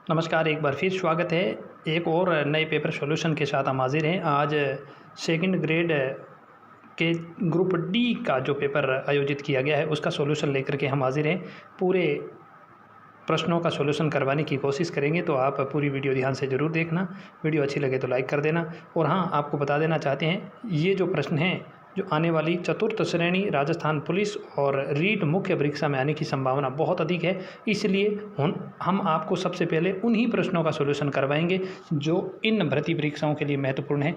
नमस्कार, एक बार फिर स्वागत है। एक और नए पेपर सॉल्यूशन के साथ हम हाजिर हैं। आज सेकंड ग्रेड के ग्रुप डी का जो पेपर आयोजित किया गया है उसका सॉल्यूशन लेकर के हम हाजिर हैं। पूरे प्रश्नों का सॉल्यूशन करवाने की कोशिश करेंगे, तो आप पूरी वीडियो ध्यान से ज़रूर देखना। वीडियो अच्छी लगे तो लाइक कर देना। और हाँ, आपको बता देना चाहते हैं, ये जो प्रश्न हैं जो आने वाली चतुर्थ श्रेणी राजस्थान पुलिस और रीट मुख्य परीक्षा में आने की संभावना बहुत अधिक है। इसलिए हम आपको सबसे पहले उन्हीं प्रश्नों का सॉल्यूशन करवाएंगे जो इन भर्ती परीक्षाओं के लिए महत्वपूर्ण है।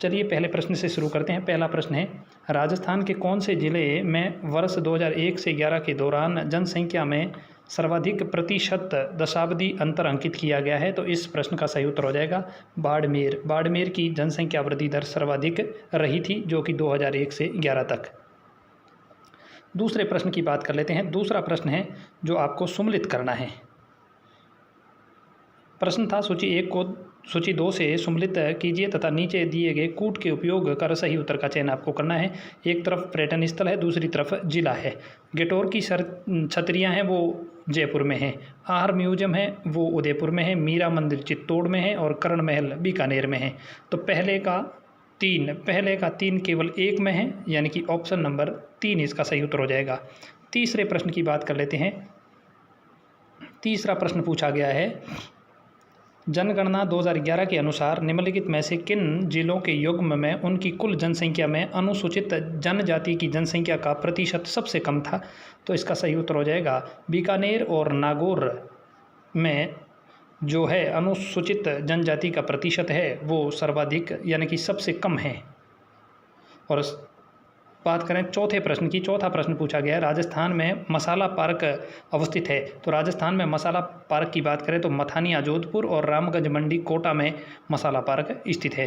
चलिए पहले प्रश्न से शुरू करते हैं। पहला प्रश्न है, राजस्थान के कौन से जिले में वर्ष 2001 से 11 के दौरान जनसंख्या में सर्वाधिक प्रतिशत दशाब्दी अंतर अंकित किया गया है? तो इस प्रश्न का सही उत्तर हो जाएगा बाड़मेर। बाड़मेर की जनसंख्या वृद्धि दर सर्वाधिक रही थी, जो कि 2001 से 11 तक। दूसरे प्रश्न की बात कर लेते हैं। दूसरा प्रश्न है जो आपको सुमेलित करना है। प्रश्न था, सूची 1 को सूची 2 से सुमेलित कीजिए तथा नीचे दिए गए कूट के उपयोग कर सही उत्तर का चयन आपको करना है। एक तरफ पर्यटन स्थल है, दूसरी तरफ जिला है। गेटोर की छतरियाँ हैं वो जयपुर में हैं। आहार म्यूजियम है वो उदयपुर में है। मीरा मंदिर चित्तौड़ में है और कर्ण महल बीकानेर में है। तो पहले का 3 केवल एक में है, यानी कि ऑप्शन नंबर 3 इसका सही उत्तर हो जाएगा। तीसरे प्रश्न की बात कर लेते हैं। तीसरा प्रश्न पूछा गया है, जनगणना 2011 के अनुसार निम्नलिखित में से किन जिलों के युग्म में उनकी कुल जनसंख्या में अनुसूचित जनजाति की जनसंख्या का प्रतिशत सबसे कम था? तो इसका सही उत्तर हो जाएगा बीकानेर और नागौर में जो है अनुसूचित जनजाति का प्रतिशत है वो सर्वाधिक यानी कि सबसे कम है। और बात करें चौथे प्रश्न की, चौथा प्रश्न पूछा गया है, राजस्थान में मसाला पार्क अवस्थित है। तो राजस्थान में मसाला पार्क की बात करें तो मथानिया जोधपुर और रामगंज मंडी कोटा में मसाला पार्क स्थित है।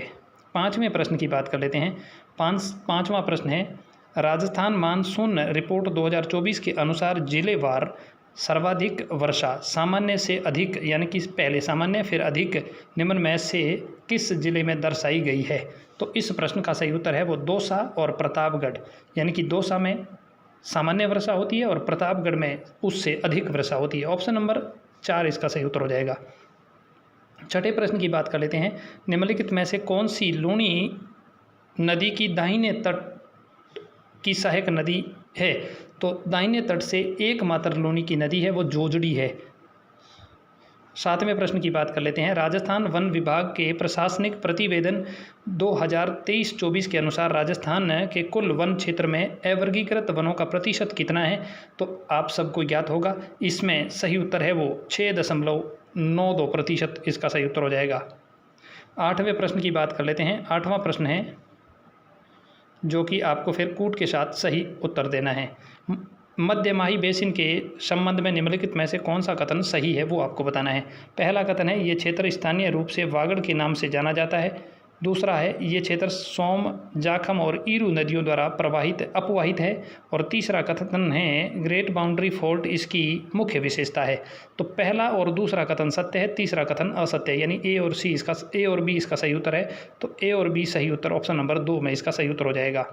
पाँचवें प्रश्न की बात कर लेते हैं। पाँचवा प्रश्न है, राजस्थान मानसून रिपोर्ट 2024 के अनुसार जिलेवार सर्वाधिक वर्षा सामान्य से अधिक यानी कि पहले सामान्य फिर अधिक निम्न में से किस जिले में दर्शाई गई है? तो इस प्रश्न का सही उत्तर है वो दौसा और प्रतापगढ़, यानी कि दौसा में सामान्य वर्षा होती है और प्रतापगढ़ में उससे अधिक वर्षा होती है। ऑप्शन नंबर 4 इसका सही उत्तर हो जाएगा। छठे प्रश्न की बात कर लेते हैं। निम्नलिखित में से कौन सी लूणी नदी की दाहिने तट की सहायक नदी है? तो दाहिने तट से एकमात्र लूणी की नदी है वो जोजड़ी है। सातवें प्रश्न की बात कर लेते हैं। राजस्थान वन विभाग के प्रशासनिक प्रतिवेदन 2023-24 के अनुसार राजस्थान के कुल वन क्षेत्र में अवर्गीकृत वनों का प्रतिशत कितना है? तो आप सबको ज्ञात होगा, इसमें सही उत्तर है वो 6.92%, इसका सही उत्तर हो जाएगा। आठवें प्रश्न की बात कर लेते हैं। आठवां प्रश्न है जो कि आपको फिर कूट के साथ सही उत्तर देना है। मध्यमाही बेसिन के संबंध में निम्नलिखित में से कौन सा कथन सही है वो आपको बताना है। पहला कथन है, ये क्षेत्र स्थानीय रूप से वागड़ के नाम से जाना जाता है। दूसरा है, ये क्षेत्र सोम, जाखम और ईरू नदियों द्वारा अपवाहित है। और तीसरा कथन है, ग्रेट बाउंड्री फॉल्ट इसकी मुख्य विशेषता है। तो पहला और दूसरा कथन सत्य है, तीसरा कथन असत्य है, यानी ए और बी इसका सही उत्तर है। तो ए और बी सही उत्तर ऑप्शन नंबर 2 में इसका सही उत्तर हो जाएगा।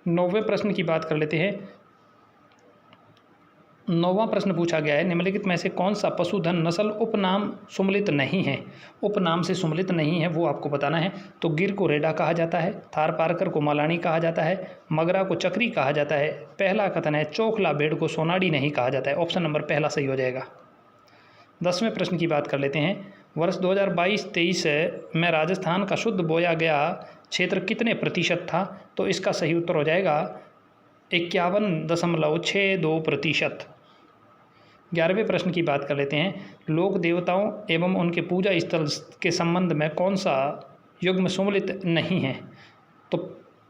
9वें प्रश्न की बात कर लेते हैं। 9वां प्रश्न पूछा गया है, निम्नलिखित में से कौन सा पशुधन नस्ल उपनाम सुमेलित नहीं है? उपनाम से सुमेलित नहीं है वो आपको बताना है। तो गिर को रेडा कहा जाता है, थार पारकर को मालानी कहा जाता है, मगरा को चक्री कहा जाता है। पहला कथन है, चोखला भेड़ को सोनाड़ी नहीं कहा जाता है। ऑप्शन नंबर पहला सही हो जाएगा। 10वें प्रश्न की बात कर लेते हैं। वर्ष 2022-23 में राजस्थान का शुद्ध बोया गया क्षेत्र कितने प्रतिशत था? तो इसका सही उत्तर हो जाएगा 51.62%। 11वें प्रश्न की बात कर लेते हैं। लोक देवताओं एवं उनके पूजा स्थल के संबंध में कौन सा युग्म सुमेलित नहीं है? तो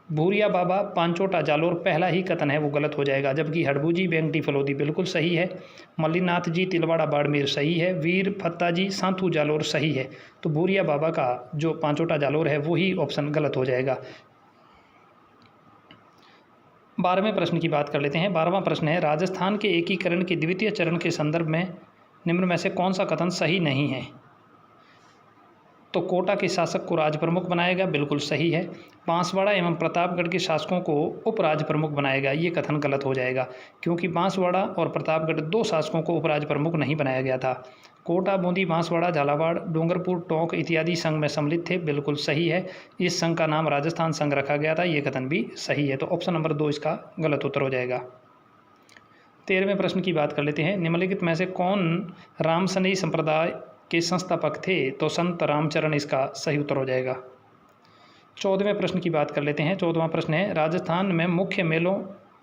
भूरिया बाबा, पांचोटा जालोर पहला ही कथन है वो गलत हो जाएगा, जबकि हड़बूजी बेंगटी फलोदी बिल्कुल सही है। मल्लीनाथ जी तिलवाड़ा बाड़मेर सही है। वीर फत्ता जी सांथू जालोर सही है। तो भूरिया बाबा का जो पांचोटा जालोर है वही ऑप्शन गलत हो जाएगा। 12वें प्रश्न की बात कर लेते हैं। 12वां प्रश्न है, राजस्थान के एकीकरण के द्वितीय चरण के संदर्भ में निम्न में से कौन सा कथन सही नहीं है? तो कोटा के शासक को राज प्रमुख बनाया गया, बिल्कुल सही है। बांसवाड़ा एवं प्रतापगढ़ के शासकों को उपराज प्रमुख बनाया गया, ये कथन गलत हो जाएगा, क्योंकि बांसवाड़ा और प्रतापगढ़ 2 शासकों को उपराज प्रमुख नहीं बनाया गया था। कोटा, बूंदी, बांसवाड़ा, झालावाड़, डूंगरपुर, टोंक इत्यादि संघ में सम्मिलित थे, बिल्कुल सही है। इस संघ का नाम राजस्थान संघ रखा गया था, ये कथन भी सही है। तो ऑप्शन नंबर 2 इसका गलत उत्तर हो जाएगा। 13वें प्रश्न की बात कर लेते हैं। निम्नलिखित में से कौन रामसनई संप्रदाय के संस्थापक थे? तो संत रामचरण इसका सही उत्तर हो जाएगा। 14वें प्रश्न की बात कर लेते हैं। 14वां प्रश्न है, राजस्थान में मुख्य मेलों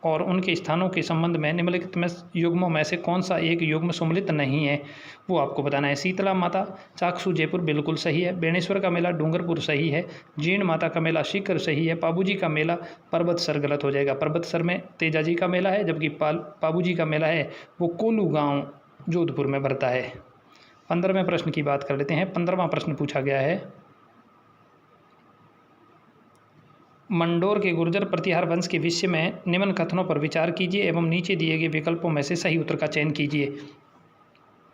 और उनके स्थानों के संबंध में निम्नलिखित में युग्मों में से कौन सा एक युग्म सम्मिलित नहीं है, वो आपको बताना है। शीतला माता, चाकसू, जयपुर, बिल्कुल सही है। बेणेश्वर का मेला, डूंगरपुर, सही है। जीण माता का मेला, सीकर, सही है। पाबूजी का मेला, पर्वतसर, गलत हो जाएगा। पर्वतसर में तेजाजी का मेला है, जबकि पाबूजी का मेला है वो कोलू गाँव जोधपुर में भरता है। 15वें प्रश्न की बात कर लेते हैं। 15वां प्रश्न पूछा गया है, मंडोर के गुर्जर प्रतिहार वंश के विषय में निम्न कथनों पर विचार कीजिए एवं नीचे दिए गए विकल्पों में से सही उत्तर का चयन कीजिए।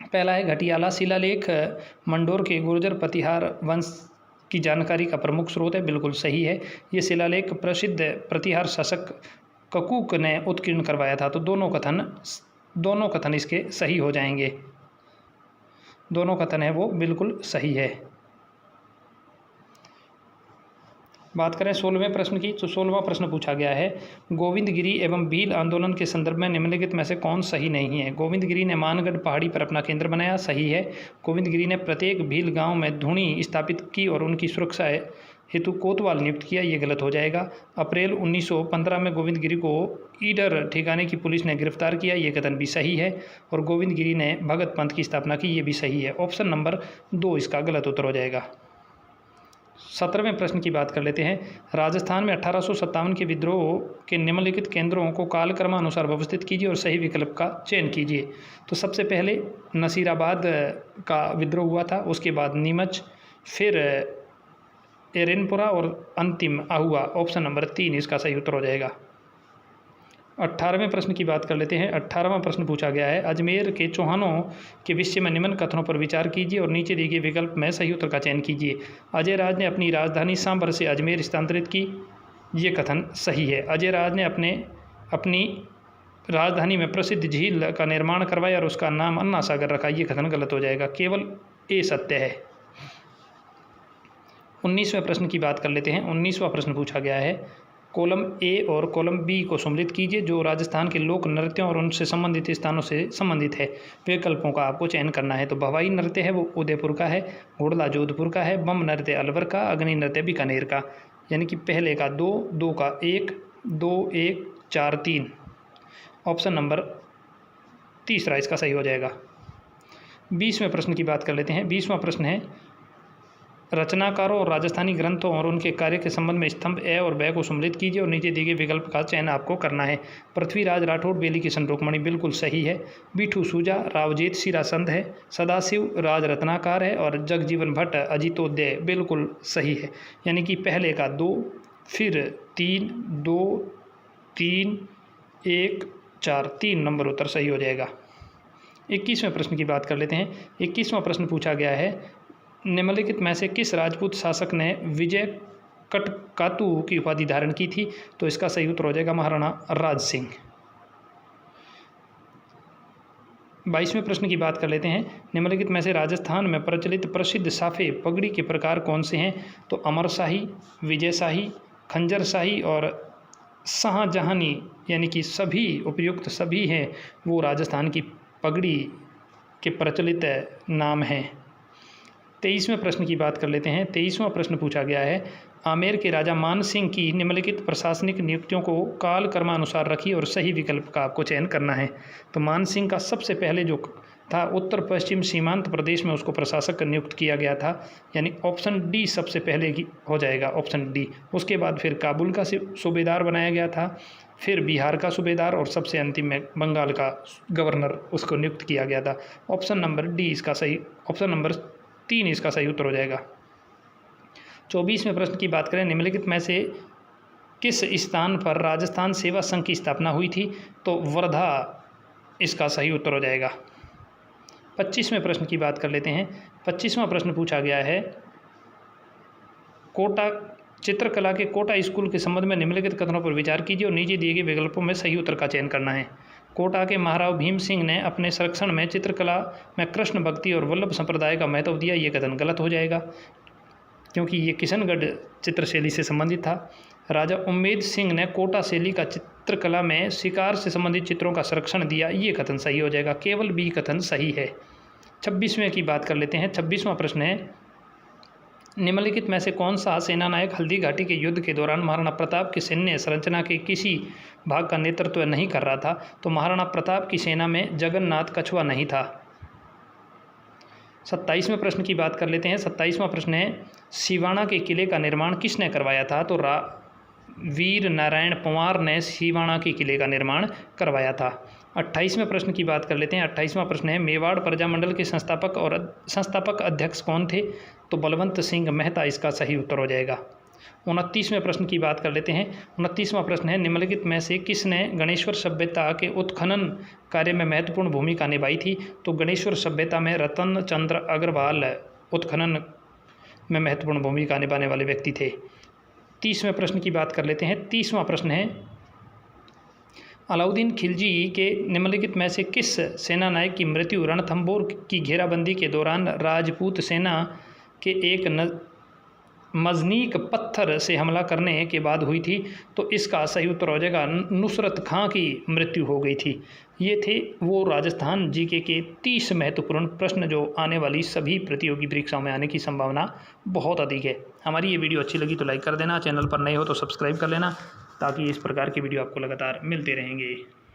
पहला है, घटियाला शिलालेख मंडोर के गुर्जर प्रतिहार वंश की जानकारी का प्रमुख स्रोत है, बिल्कुल सही है। ये शिलालेख प्रसिद्ध प्रतिहार शासक ककूक ने उत्कीर्ण करवाया था। तो दोनों कथन इसके सही हो जाएंगे। दोनों कथन है वो बिल्कुल सही है। बात करें 16वें प्रश्न की, तो 16वां प्रश्न पूछा गया है, गोविंदगिरी एवं भील आंदोलन के संदर्भ में निम्नलिखित में से कौन सही नहीं है? गोविंदगिरी ने मानगढ़ पहाड़ी पर अपना केंद्र बनाया, सही है। गोविंदगिरी ने प्रत्येक भील गांव में धुनी स्थापित की और उनकी सुरक्षा हेतु कोतवाल नियुक्त किया, ये गलत हो जाएगा। अप्रैल 1915 में गोविंदगिरी को ईडर ठिकाने की पुलिस ने गिरफ्तार किया, ये कथन भी सही है। और गोविंदगिरी ने भगत पंथ की स्थापना की, ये भी सही है। ऑप्शन नंबर 2 इसका गलत उत्तर हो जाएगा। 17वें प्रश्न की बात कर लेते हैं। राजस्थान में 1857 के विद्रोह के निम्नलिखित केंद्रों को कालक्रमानुसार व्यवस्थित कीजिए और सही विकल्प का चयन कीजिए। तो सबसे पहले नसीराबाद का विद्रोह हुआ था, उसके बाद नीमच, फिर एरेनपुरा और अंतिम आहुआ। ऑप्शन नंबर 3 इसका सही उत्तर हो जाएगा। 18वें प्रश्न की बात कर लेते हैं। 18वां प्रश्न पूछा गया है, अजमेर के चौहानों के विषय में निम्न कथनों पर विचार कीजिए और नीचे दिए गए विकल्प में सही उत्तर का चयन कीजिए। अजय राज ने अपनी राजधानी सांभर से अजमेर स्थानांतरित की, ये कथन सही है। अजय राज ने अपनी राजधानी में प्रसिद्ध झील का निर्माण करवाया और उसका नाम अन्ना सागर रखा, ये कथन गलत हो जाएगा। केवल ए सत्य है। 19वें प्रश्न की बात कर लेते हैं। 19वां प्रश्न पूछा गया है, कॉलम ए और कॉलम बी को सम्मिलित कीजिए जो राजस्थान के लोक नृत्यों और उनसे संबंधित स्थानों से संबंधित है। विकल्पों का आपको चयन करना है। तो भवाई नृत्य है वो उदयपुर का है, घोड़ला जोधपुर का है, बम नृत्य अलवर का, अग्नि नृत्य बीकानेर का। यानी कि पहले का 2, 2 का 1, 2, 1, 4, 3। ऑप्शन नंबर 3 इसका सही हो जाएगा। 20वें प्रश्न की बात कर लेते हैं। 20वां प्रश्न है, रचनाकारों और राजस्थानी ग्रंथों और उनके कार्य के संबंध में स्तंभ ए और ब को सम्मिलित कीजिए और नीचे दिए गए विकल्प का चयन आपको करना है। पृथ्वीराज राठौड़ बेली किशन रुक्मणी, बिल्कुल सही है। बिठू सूजा रावजेत सिरा संध है, सदाशिव राज रत्नाकार है और जगजीवन भट्ट अजितोदय, बिल्कुल सही है। यानी कि पहले का 2, फिर 3, 2, 3, 1, 4, 3 नंबर उत्तर सही हो जाएगा। 21वें प्रश्न की बात कर लेते हैं। 21वां प्रश्न पूछा गया है, निम्नलिखित में से किस राजपूत शासक ने विजय कटकातु की उपाधि धारण की थी? तो इसका सही उत्तर हो जाएगा महाराणा राज सिंह। 22वें प्रश्न की बात कर लेते हैं। निम्नलिखित में से राजस्थान में प्रचलित प्रसिद्ध साफे पगड़ी के प्रकार कौन से हैं? तो अमरशाही, विजयशाही, खंजरशाही और शाहजहानी, यानी कि सभी उपयुक्त सभी हैं वो राजस्थान की पगड़ी के प्रचलित नाम हैं। 23वें प्रश्न की बात कर लेते हैं। 23वां प्रश्न पूछा गया है, आमेर के राजा मान सिंह की निम्नलिखित प्रशासनिक नियुक्तियों को काल क्रमानुसार रखी और सही विकल्प का आपको चयन करना है। तो मान सिंह का सबसे पहले जो था उत्तर पश्चिम सीमांत प्रदेश में उसको प्रशासक नियुक्त किया गया था, यानी ऑप्शन डी सबसे पहले की हो जाएगा, ऑप्शन डी। उसके बाद फिर काबुल का सूबेदार बनाया गया था, फिर बिहार का सूबेदार और सबसे अंतिम में बंगाल का गवर्नर उसको नियुक्त किया गया था। ऑप्शन नंबर डी इसका सही, ऑप्शन नंबर 3 इसका सही उत्तर हो जाएगा। 24वें प्रश्न की बात करें, निम्नलिखित में से किस स्थान पर राजस्थान सेवा संघ की स्थापना हुई थी? तो वर्धा इसका सही उत्तर हो जाएगा। 25वें प्रश्न की बात कर लेते हैं। 25वां प्रश्न पूछा गया है, कोटा चित्रकला के कोटा स्कूल के संबंध में निम्नलिखित कथनों पर विचार कीजिए और नीचे दिए गए विकल्पों में सही उत्तर का चयन करना है। कोटा के महाराव भीम सिंह ने अपने संरक्षण में चित्रकला में कृष्ण भक्ति और वल्लभ संप्रदाय का महत्व दिया। ये कथन गलत हो जाएगा क्योंकि ये किशनगढ़ चित्रशैली से संबंधित था। राजा उम्मेद सिंह ने कोटा शैली का चित्रकला में शिकार से संबंधित चित्रों का संरक्षण दिया। ये कथन सही हो जाएगा, केवल बी कथन सही है। 26वें की बात कर लेते हैं। 26वां प्रश्न है, निम्नलिखित में से कौन सा सेनानायक हल्दी घाटी के युद्ध के दौरान महाराणा प्रताप की सैन्य संरचना के किसी भाग का नेतृत्व नहीं कर रहा था? तो महाराणा प्रताप की सेना में जगन्नाथ कछुआ नहीं था। 27वें प्रश्न की बात कर लेते हैं। 27वां प्रश्न है, सिवाना के किले का निर्माण किसने करवाया था? तो वीर नारायण पंवार ने सिवाना के किले का निर्माण करवाया था। 28वें प्रश्न की बात कर लेते हैं। 28वां प्रश्न है, मेवाड़ प्रजामंडल के संस्थापक अध्यक्ष कौन थे? तो बलवंत सिंह मेहता इसका सही उत्तर हो जाएगा। 29वें प्रश्न की बात कर लेते हैं। 29वां प्रश्न है, निम्नलिखित में से किसने गणेश्वर सभ्यता के उत्खनन कार्य में महत्वपूर्ण भूमिका निभाई थी? तो गणेश्वर सभ्यता में रतन चंद्र अग्रवाल उत्खनन में महत्वपूर्ण भूमिका निभाने वाले व्यक्ति थे। 30वें प्रश्न की बात कर लेते हैं। 30वां प्रश्न है, अलाउद्दीन खिलजी के निम्नलिखित में से किस सेनानायक की मृत्यु रणथंभौर की घेराबंदी के दौरान राजपूत सेना के एक मजनीक पत्थर से हमला करने के बाद हुई थी? तो इसका सही उत्तर हो जाएगा, नुसरत खां की मृत्यु हो गई थी। ये थे वो राजस्थान जीके के 30 महत्वपूर्ण प्रश्न जो आने वाली सभी प्रतियोगी परीक्षाओं में आने की संभावना बहुत अधिक है। हमारी ये वीडियो अच्छी लगी तो लाइक कर देना, चैनल पर नए हो तो सब्सक्राइब कर लेना ताकि इस प्रकार की वीडियो आपको लगातार मिलते रहेंगे।